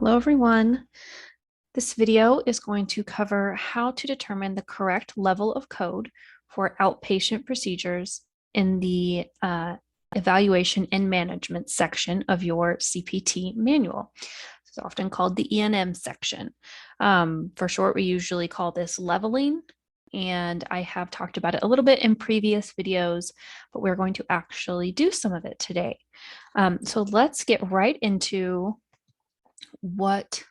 Hello, everyone. This video is going to cover how to determine the correct level of code for outpatient procedures in the evaluation and management section of your CPT manual. It's often called the E&M section. For short, we usually call this leveling, and I have talked about it a little bit in previous videos, but we're going to actually do some of it today. So let's get right into what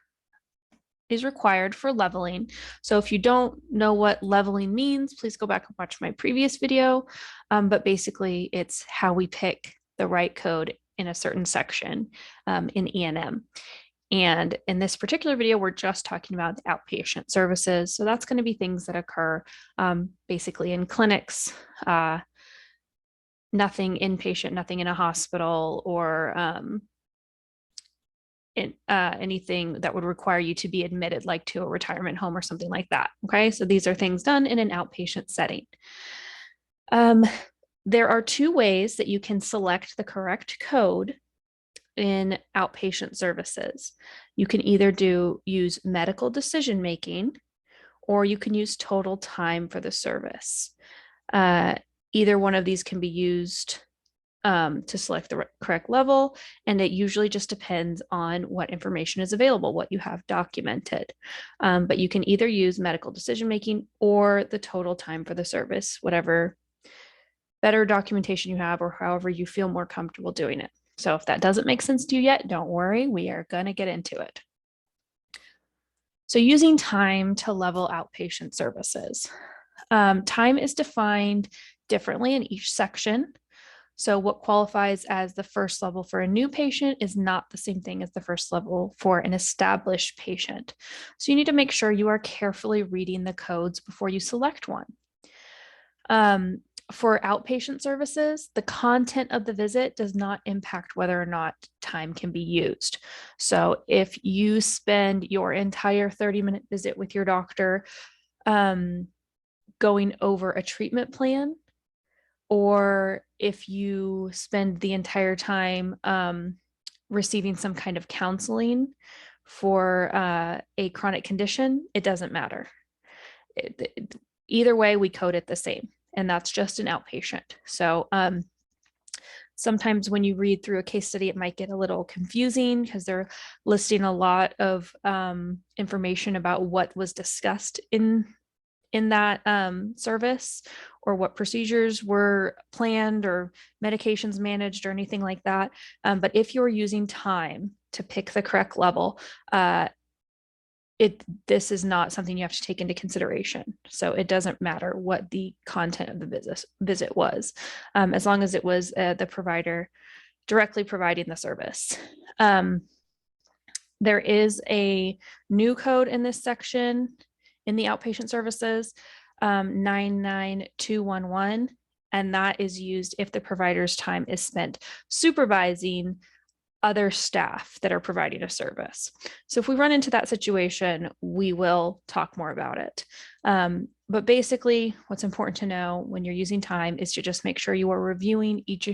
is required for leveling. So if you don't know what leveling means, please go back and watch my previous video. But basically, it's how we pick the right code in a certain section in E&M. And in this particular video, we're just talking about the outpatient services. So that's going to be things that occur basically in clinics, nothing inpatient, nothing in a hospital, or anything that would require you to be admitted, like to a retirement home or something like that. Okay, so these are things done in an outpatient setting. There are two ways that you can select the correct code in outpatient services. You can either use medical decision making, or you can use total time for the service. Either one of these can be used to select the correct level, and it usually just depends on what information is available, what you have documented. But you can either use medical decision making or the total time for the service, whatever better documentation you have or however you feel more comfortable doing it. So if that doesn't make sense to you yet, don't worry, we are going to get into it. So using time to level outpatient services. Time is defined differently in each section. So what qualifies as the first level for a new patient is not the same thing as the first level for an established patient. So you need to make sure you are carefully reading the codes before you select one. For outpatient services, the content of the visit does not impact whether or not time can be used. So if you spend your entire 30-minute visit with your doctor going over a treatment plan, or if you spend the entire time receiving some kind of counseling for a chronic condition, it doesn't matter. Either way, we code it the same, and that's just an outpatient. So sometimes when you read through a case study, it might get a little confusing because they're listing a lot of information about what was discussed in that service, or what procedures were planned or medications managed or anything like that. But if you're using time to pick the correct level, this is not something you have to take into consideration. So it doesn't matter what the content of the visit was, as long as it was the provider directly providing the service. There is a new code in this section in the outpatient services, 99211, and that is used if the provider's time is spent supervising other staff that are providing a service. So if we run into that situation, we will talk more about it. But basically, what's important to know when you're using time is to just make sure you are reviewing each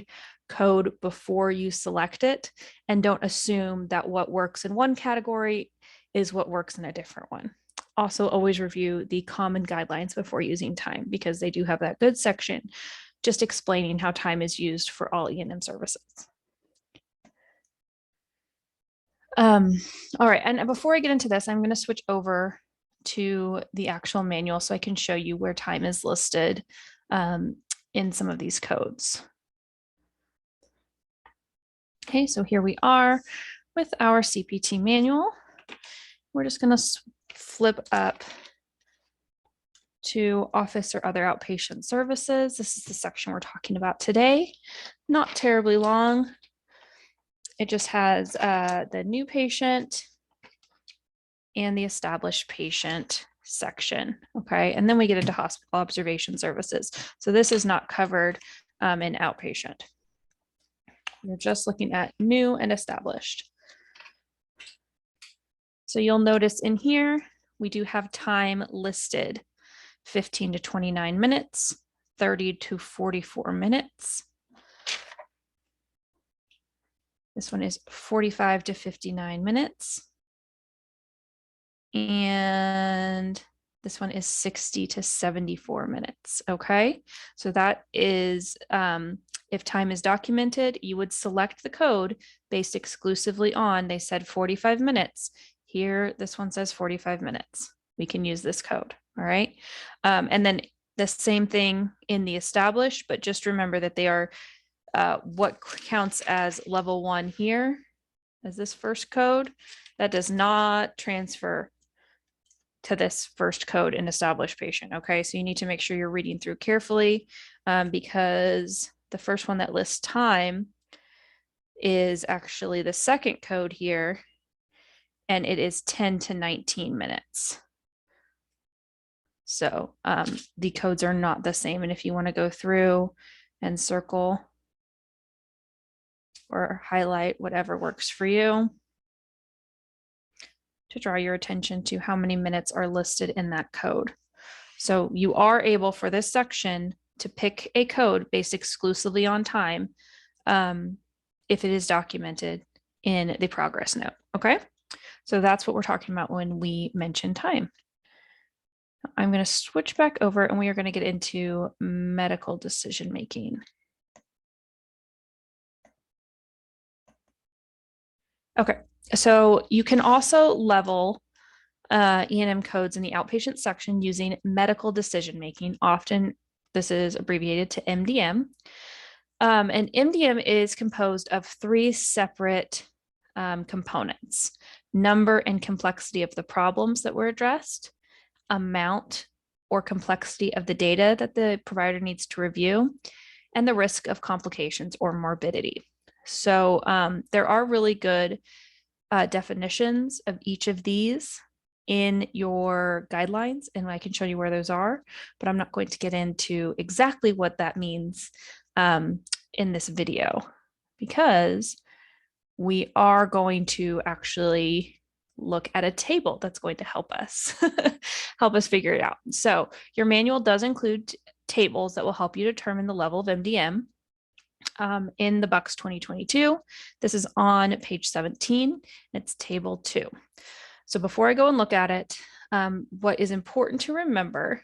code before you select it, and don't assume that what works in one category is what works in a different one. Also, always review the common guidelines before using time, because they do have that good section just explaining how time is used for all E&M services. All right, and before I get into this, I'm going to switch over to the actual manual so I can show you where time is listed in some of these codes. Okay, so here we are with our CPT manual. We're just going to flip up to office or other outpatient services. This is the section we're talking about today. Not terribly long. It just has the new patient and the established patient section. Okay, and then we get into hospital observation services. So this is not covered in outpatient. We're just looking at new and established. So you'll notice in here, we do have time listed: 15 to 29 minutes, 30 to 44 minutes. This one is 45 to 59 minutes, And this one is 60 to 74 minutes. Okay, so that is, if time is documented, you would select the code based exclusively on, they said 45 minutes. Here, this one says 45 minutes. We can use this code. All right. And then the same thing in the established, but just remember that they are what counts as level 1 here as this first code. That does not transfer to this first code in established patient. Okay, so you need to make sure you're reading through carefully, because the first one that lists time is actually the second code here, and it is 10 to 19 minutes. So the codes are not the same. And if you want to go through and circle or highlight whatever works for you, to draw your attention to how many minutes are listed in that code. So you are able for this section to pick a code based exclusively on time, if it is documented in the progress note. Okay, so that's what we're talking about when we mention time. I'm going to switch back over and we are going to get into medical decision making. Okay, so you can also level E&M codes in the outpatient section using medical decision making. Often this is abbreviated to MDM. And MDM is composed of 3 separate components: number and complexity of the problems that were addressed, amount or complexity of the data that the provider needs to review, and the risk of complications or morbidity. So there are really good definitions of each of these in your guidelines, and I can show you where those are, but I'm not going to get into exactly what that means in this video, because we are going to actually look at a table that's going to help us figure it out. So your manual does include tables that will help you determine the level of MDM. In the Bucks 2022, this is on page 17. It's table 2. So before I go and look at it, what is important to remember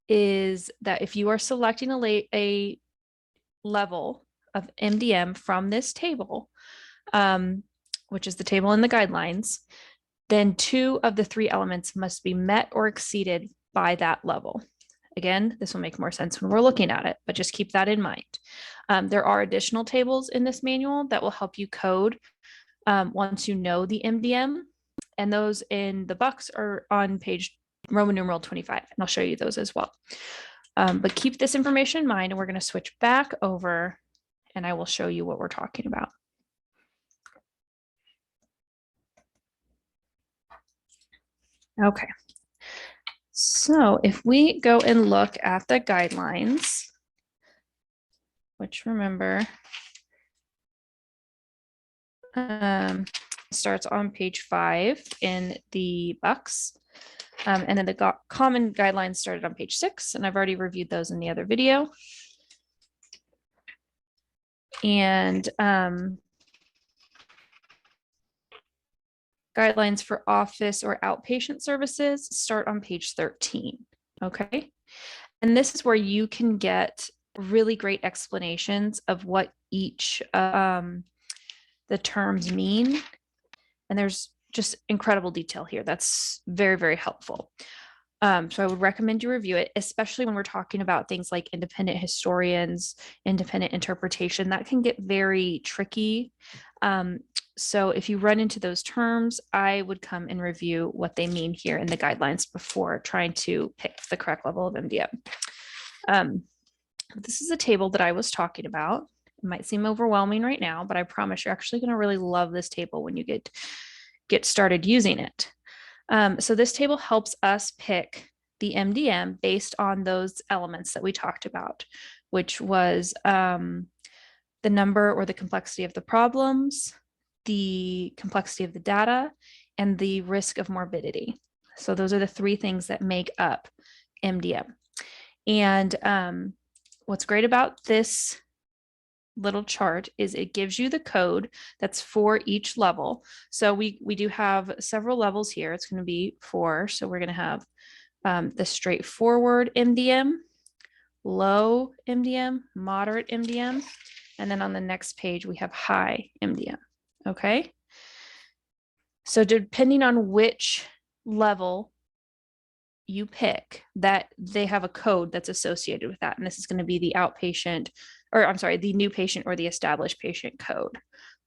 is that if you are selecting a level of MDM from this table, which is the table in the guidelines, then 2 of the 3 elements must be met or exceeded by that level. Again, this will make more sense when we're looking at it, but just keep that in mind. There are additional tables in this manual that will help you code once you know the MDM, and those in the Bucks are on page Roman numeral 25, and I'll show you those as well. But keep this information in mind, and we're going to switch back over and I will show you what we're talking about. Okay, so if we go and look at the guidelines, which remember starts on page 5 in the Bucks, and then the common guidelines started on page 6, and I've already reviewed those in the other video. And guidelines for office or outpatient services start on page 13. Okay, and this is where you can get really great explanations of what each the terms mean, and there's just incredible detail here that's very, very helpful. So I would recommend you review it, especially when we're talking about things like independent historians, independent interpretation. That can get very tricky. So if you run into those terms, I would come and review what they mean here in the guidelines before trying to pick the correct level of MDM. This is a table that I was talking about. It might seem overwhelming right now, but I promise you're actually going to really love this table when you get started using it. So this table helps us pick the MDM based on those elements that we talked about, which was the number or the complexity of the problems, the complexity of the data, and the risk of morbidity. So those are the 3 things that make up MDM. And what's great about this little chart is it gives you the code that's for each level. So we do have several levels here. It's going to be 4. So we're going to have the straightforward MDM, low MDM, moderate MDM, and then on the next page we have high MDM. Okay. So depending on which level you pick, that they have a code that's associated with that. And this is going to be the outpatient, or I'm sorry, the new patient or the established patient code.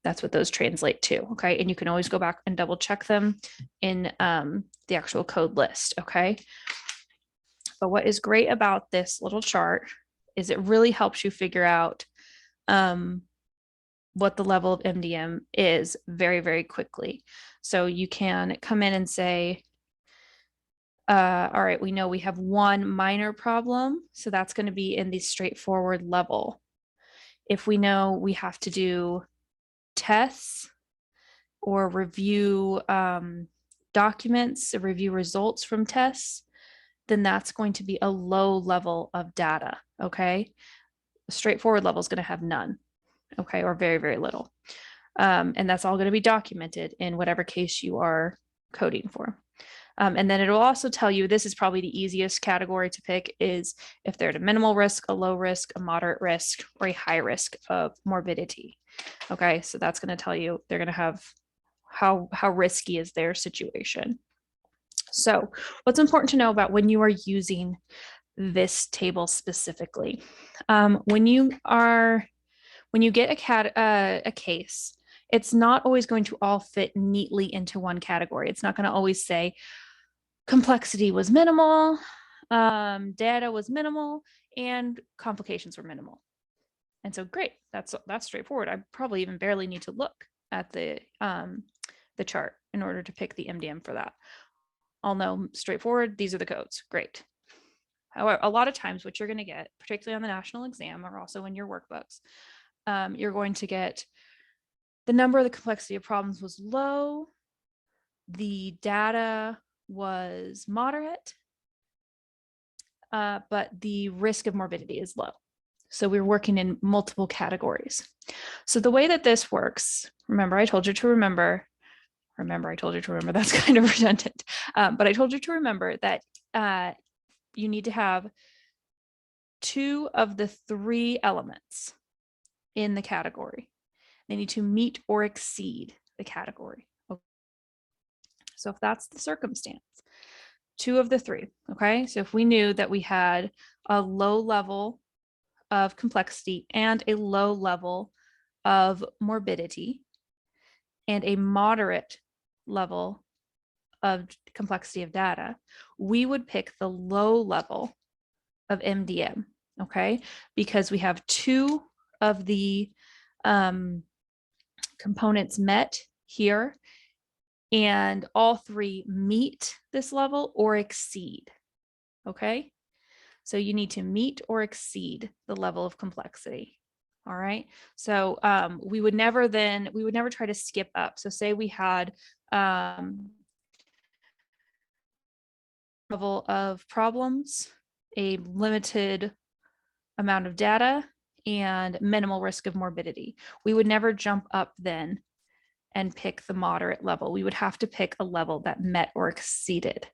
That's what those translate to. Okay. And you can always go back and double check them in the actual code list. Okay. But what is great about this little chart is it really helps you figure out what the level of MDM is very, very quickly. So you can come in and say, all right, we know we have one minor problem, so that's going to be in the straightforward level. If we know we have to do tests or review documents, review results from tests, then that's going to be a low level of data, okay? The straightforward level is going to have none, okay, or very, very little. And that's all going to be documented in whatever case you are coding for. And then it'll also tell you, this is probably the easiest category to pick, is if they're at a minimal risk, a low risk, a moderate risk, or a high risk of morbidity. Okay, so that's going to tell you they're going to have how risky is their situation. So what's important to know about when you are using this table specifically, when you get a case, it's not always going to all fit neatly into one category. It's not going to always say complexity was minimal, data was minimal, and complications were minimal. And so great, that's straightforward. I probably even barely need to look at the chart in order to pick the MDM for that. I'll know straightforward, these are the codes, great. However, a lot of times what you're going to get, particularly on the national exam or also in your workbooks, you're going to get the number of the complexity of problems was low, the data was moderate, but the risk of morbidity is low. So we're working in multiple categories. So the way that this works, remember, I told you to remember, that's kind of redundant, but I told you to remember that you need to have 2 of the 3 elements in the category. They need to meet or exceed the category. Okay. So if that's the circumstance, 2 of the 3, okay? So if we knew that we had a low level of complexity and a low level of morbidity and a moderate level of complexity of data, we would pick the low level of MDM, okay? Because we have 2 of the components met here, and all 3 meet this level or exceed, okay? So you need to meet or exceed the level of complexity. All right. So we would never try to skip up. So say we had level of problems, a limited amount of data, and minimal risk of morbidity. We would never jump up then and pick the moderate level. We would have to pick a level that met or exceeded.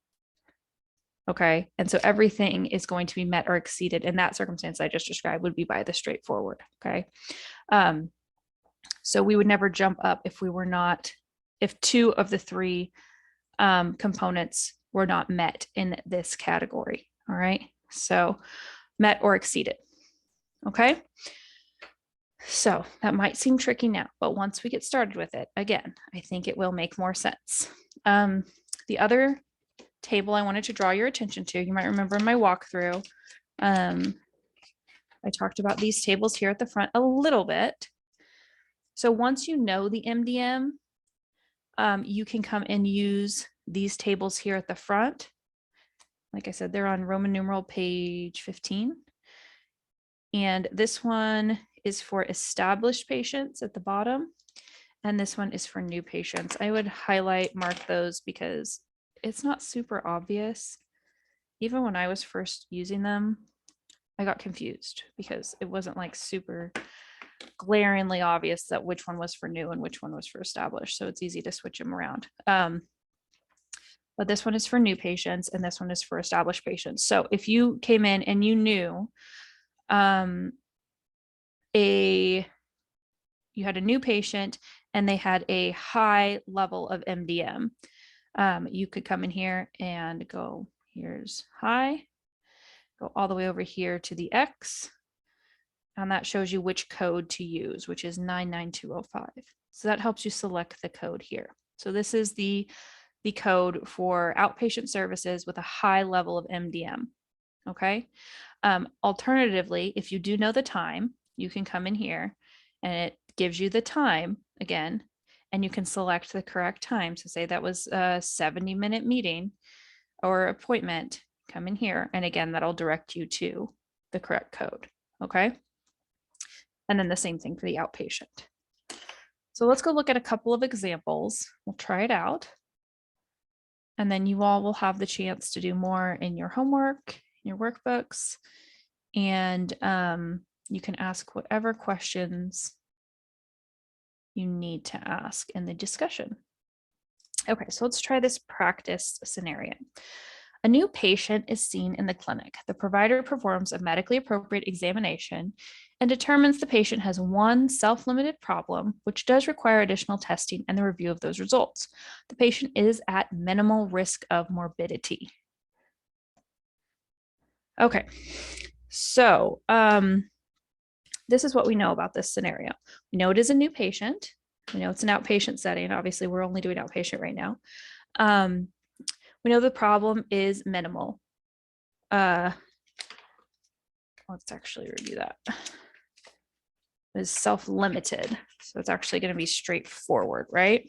Okay. And so everything is going to be met or exceeded in that circumstance I just described would be by the straightforward. Okay. So we would never jump up if 2 of the 3 components were not met in this category. All right. So met or exceeded. Okay. So that might seem tricky now, but once we get started with it, again, I think it will make more sense. The other table I wanted to draw your attention to, you might remember in my walkthrough, I talked about these tables here at the front a little bit. So once you know the MDM, you can come and use these tables here at the front. Like I said, they're on Roman numeral page 15. And this one is for established patients at the bottom. And this one is for new patients. I would mark those because it's not super obvious. Even when I was first using them, I got confused because it wasn't like super glaringly obvious that which one was for new and which one was for established. So it's easy to switch them around. But this one is for new patients and this one is for established patients. So if you came in and you knew you had a new patient and they had a high level of MDM, you could come in here and go, here's high, go all the way over here to the X, and that shows you which code to use, which is 99205. So that helps you select the code here. So this is the code for outpatient services with a high level of MDM. Okay. Alternatively, if you do know the time, you can come in here and it gives you the time again, and you can select the correct time. So say that was a 70-minute meeting or appointment, come in here. And again, that'll direct you to the correct code. Okay. And then the same thing for the outpatient. So let's go look at a couple of examples. We'll try it out. And then you all will have the chance to do more in your homework, in your workbooks, and you can ask whatever questions you need to ask in the discussion. Okay, so let's try this practice scenario. A new patient is seen in the clinic. The provider performs a medically appropriate examination and determines the patient has one self-limited problem, which does require additional testing and the review of those results. The patient is at minimal risk of morbidity. Okay, so this is what we know about this scenario. We know it is a new patient. We know it's an outpatient setting. Obviously, we're only doing outpatient right now. We know the problem is minimal. Let's actually review that. It is self-limited. So it's actually going to be straightforward, right?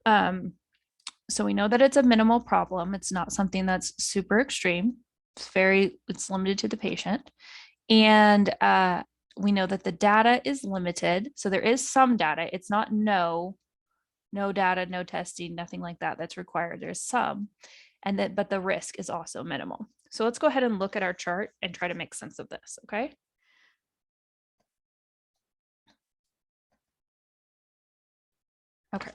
So we know that it's a minimal problem. It's not something that's super extreme. It's limited to the patient. And we know that the data is limited. So there is some data. It's not no data, no testing, nothing like that that's required. There's some, but the risk is also minimal. So let's go ahead and look at our chart and try to make sense of this, okay? Okay.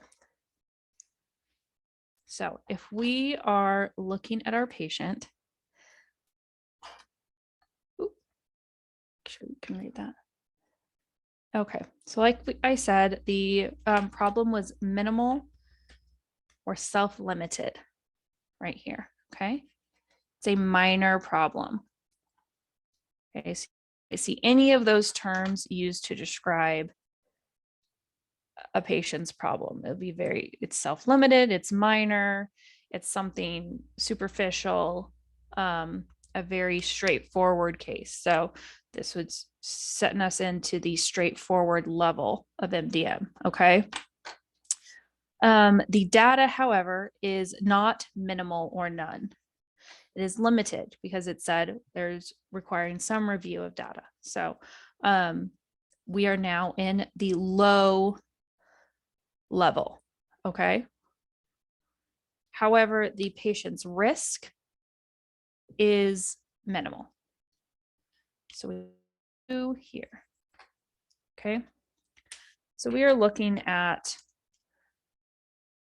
So if we are looking at our patient, make sure you can read that. Okay, so like I said, the problem was minimal or self-limited right here, okay? It's a minor problem. Okay, so I see any of those terms used to describe a patient's problem. It's self-limited, it's minor, it's something superficial, a very straightforward case. So this was setting us into the straightforward level of MDM, okay? The data, however, is not minimal or none. It is limited because it said there's requiring some review of data. So we are now in the low level, okay? However, the patient's risk is minimal. So we do here, okay? So we are looking at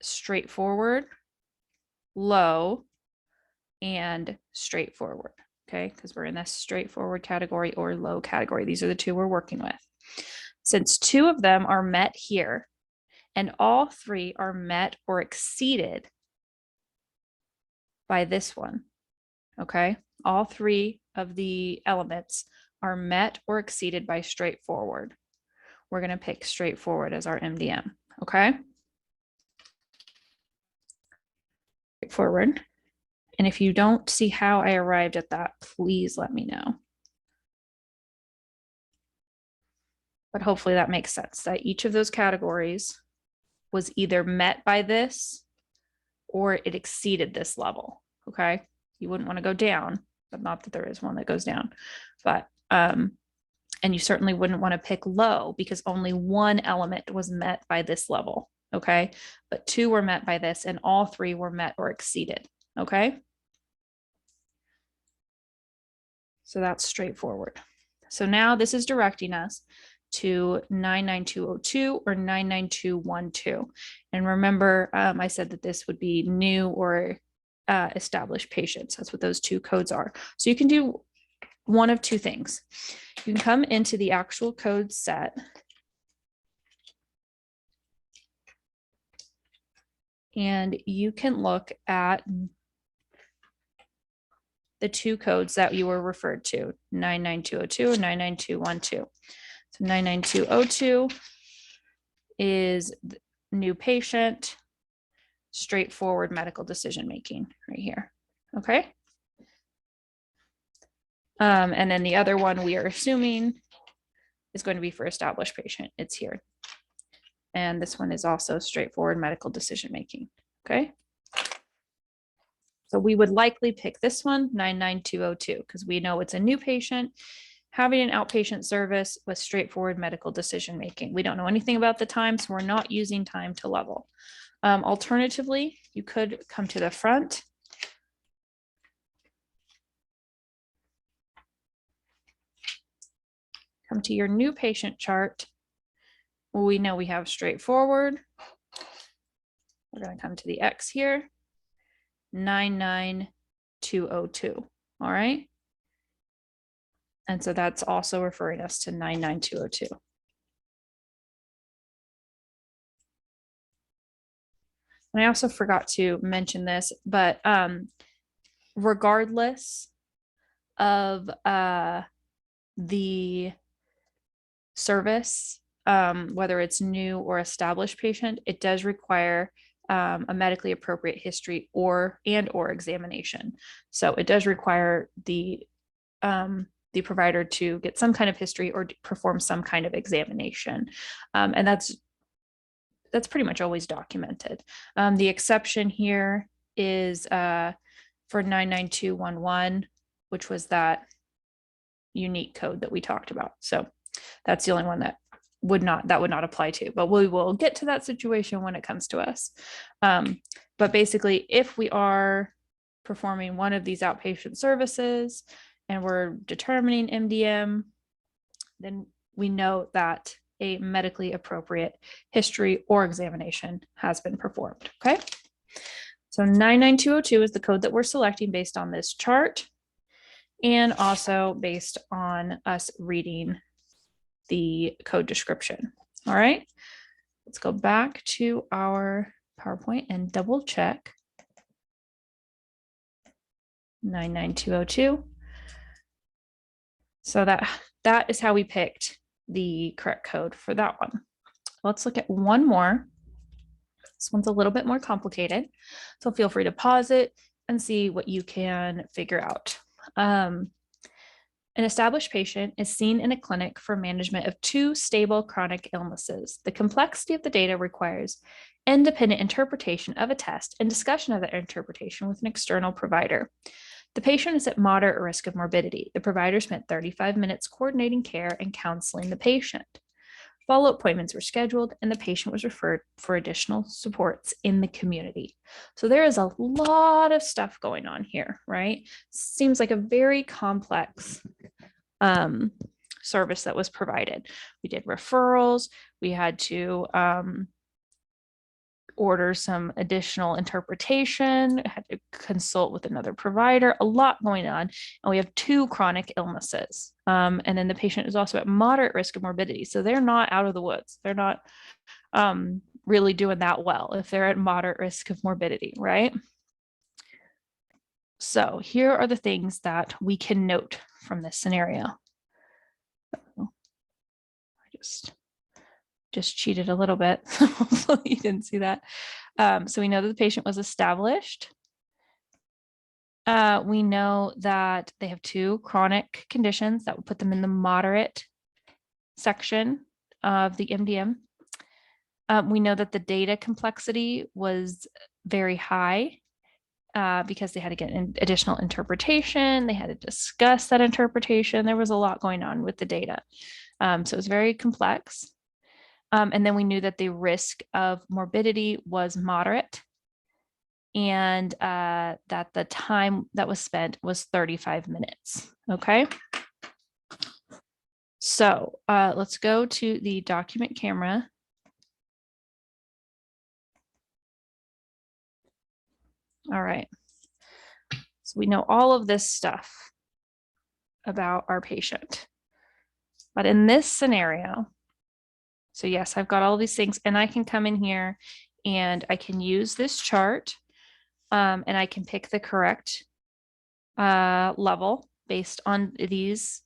straightforward, low, and straightforward, okay? Because we're in this straightforward category or low category. These are the two we're working with. Since two of them are met here, and all three are met or exceeded by this one, okay? All three of the elements are met or exceeded by straightforward. We're going to pick straightforward as our MDM, okay? Straightforward. And if you don't see how I arrived at that, please let me know. But hopefully that makes sense, that each of those categories was either met by this or it exceeded this level, okay? You wouldn't want to go down, but not that there is one that goes down. But, and you certainly wouldn't want to pick low because only one element was met by this level, okay? But two were met by this and all three were met or exceeded, okay? So that's straightforward. So now this is directing us to 99202 or 99212. And remember, I said that this would be new or established patients. That's what those two codes are. So you can do one of two things. You can come into the actual code set and you can look at the two codes that you were referred to, 99202 and 99212. So 99202 is new patient, straightforward medical decision making right here. Okay. And then the other one we are assuming is going to be for established patient. It's here. And this one is also straightforward medical decision making. Okay. So we would likely pick this one, 99202, because we know it's a new patient having an outpatient service with straightforward medical decision making. We don't know anything about the time, so we're not using time to level. Alternatively, you could come to the front. Come to your new patient chart. We know we have straightforward. We're going to come to the X here, 99202. All right. And so that's also referring us to 99202. And I also forgot to mention this, but regardless of the service, whether it's new or established patient, it does require a medically appropriate history or examination. So it does require the provider to get some kind of history or perform some kind of examination. And that's pretty much always documented. The exception here is for 99211, which was that unique code that we talked about. So that's the only one that would not apply to, but we will get to that situation when it comes to us. But basically, if we are performing one of these outpatient services and we're determining MDM, then we know that a medically appropriate history or examination has been performed. Okay. So 99202 is the code that we're selecting based on this chart and also based on us reading the code description. All right. Let's go back to our PowerPoint and double check 99202. So that is how we picked the correct code for that one. Let's look at one more. This one's a little bit more complicated, so feel free to pause it and see what you can figure out. An established patient is seen in a clinic for management of two stable chronic illnesses. The complexity of the data requires independent interpretation of a test and discussion of that interpretation with an external provider. The patient is at moderate risk of morbidity. The provider spent 35 minutes coordinating care and counseling the patient. Follow-up appointments were scheduled and the patient was referred for additional supports in the community. So there is a lot of stuff going on here, right? Seems like a very complex service that was provided. We did referrals. We had to order some additional interpretation, had to consult with another provider, a lot going on. And we have two chronic illnesses. And then the patient is also at moderate risk of morbidity. So they're not out of the woods. They're not really doing that well if they're at moderate risk of morbidity, right? So here are the things that we can note from this scenario. I just cheated a little bit. Hopefully you didn't see that. So we know that the patient was established. We know that they have two chronic conditions that would put them in the moderate section of the MDM. We know that the data complexity was very high because they had to get an additional interpretation. They had to discuss that interpretation. There was a lot going on with the data. So it was very complex. And then we knew that the risk of morbidity was moderate. and that the time that was spent was 35 minutes. Okay. So let's go to the document camera. All right. So we know all of this stuff about our patient. But in this scenario, so yes, I've got all these things, and I can come in here and I can use this chart, and I can pick the correct level based on these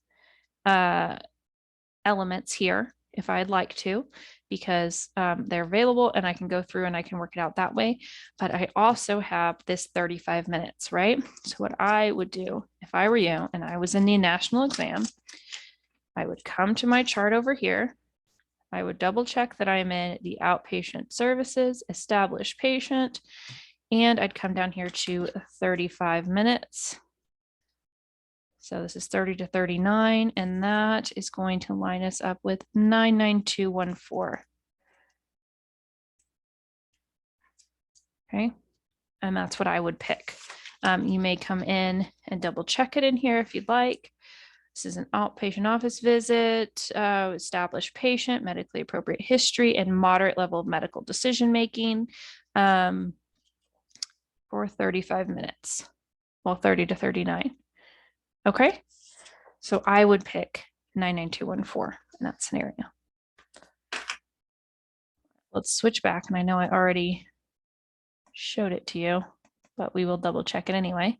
elements here if I'd like to, because they're available and I can go through and I can work it out that way. But I also have this 35 minutes, right? So what I would do if I were you and I was in the national exam, I would come to my chart over here. I would double check that I'm in the outpatient services, established patient, and I'd come down here to 35 minutes. So this is 30 to 39, and that is going to line us up with 99214. Okay, and that's what I would pick. You may come in and double check it in here if you'd like. This is an outpatient office visit, established patient, medically appropriate history, and moderate level of medical decision making for 35 minutes. Well, 30 to 39. Okay, so I would pick 99214 in that scenario. Let's switch back, and I know I already showed it to you, but we will double check it anyway.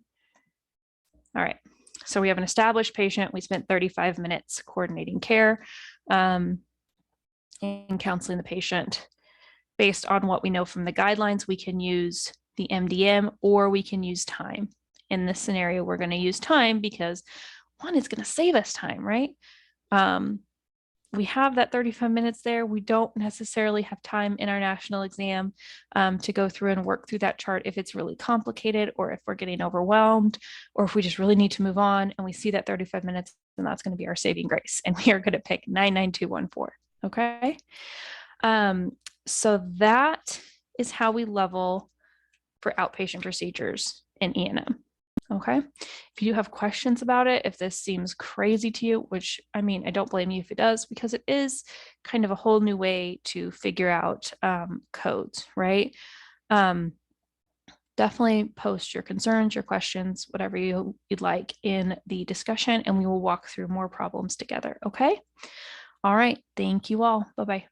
All right, so we have an established patient. We spent 35 minutes coordinating care and counseling the patient. Based on what we know from the guidelines, we can use the MDM or we can use time. In this scenario, we're going to use time because one is going to save us time, right? We have that 35 minutes there. We don't necessarily have time in our national exam to go through and work through that chart if it's really complicated, or if we're getting overwhelmed, or if we just really need to move on and we see that 35 minutes, and that's going to be our saving grace. And we are going to pick 99214. Okay. So that is how we level for outpatient procedures in E&M. Okay. If you have questions about it, if this seems crazy to you, which I mean, I don't blame you if it does, because it is kind of a whole new way to figure out codes, right? Definitely post your concerns, your questions, whatever you'd like in the discussion, and we will walk through more problems together. Okay. All right. Thank you all. Bye-bye.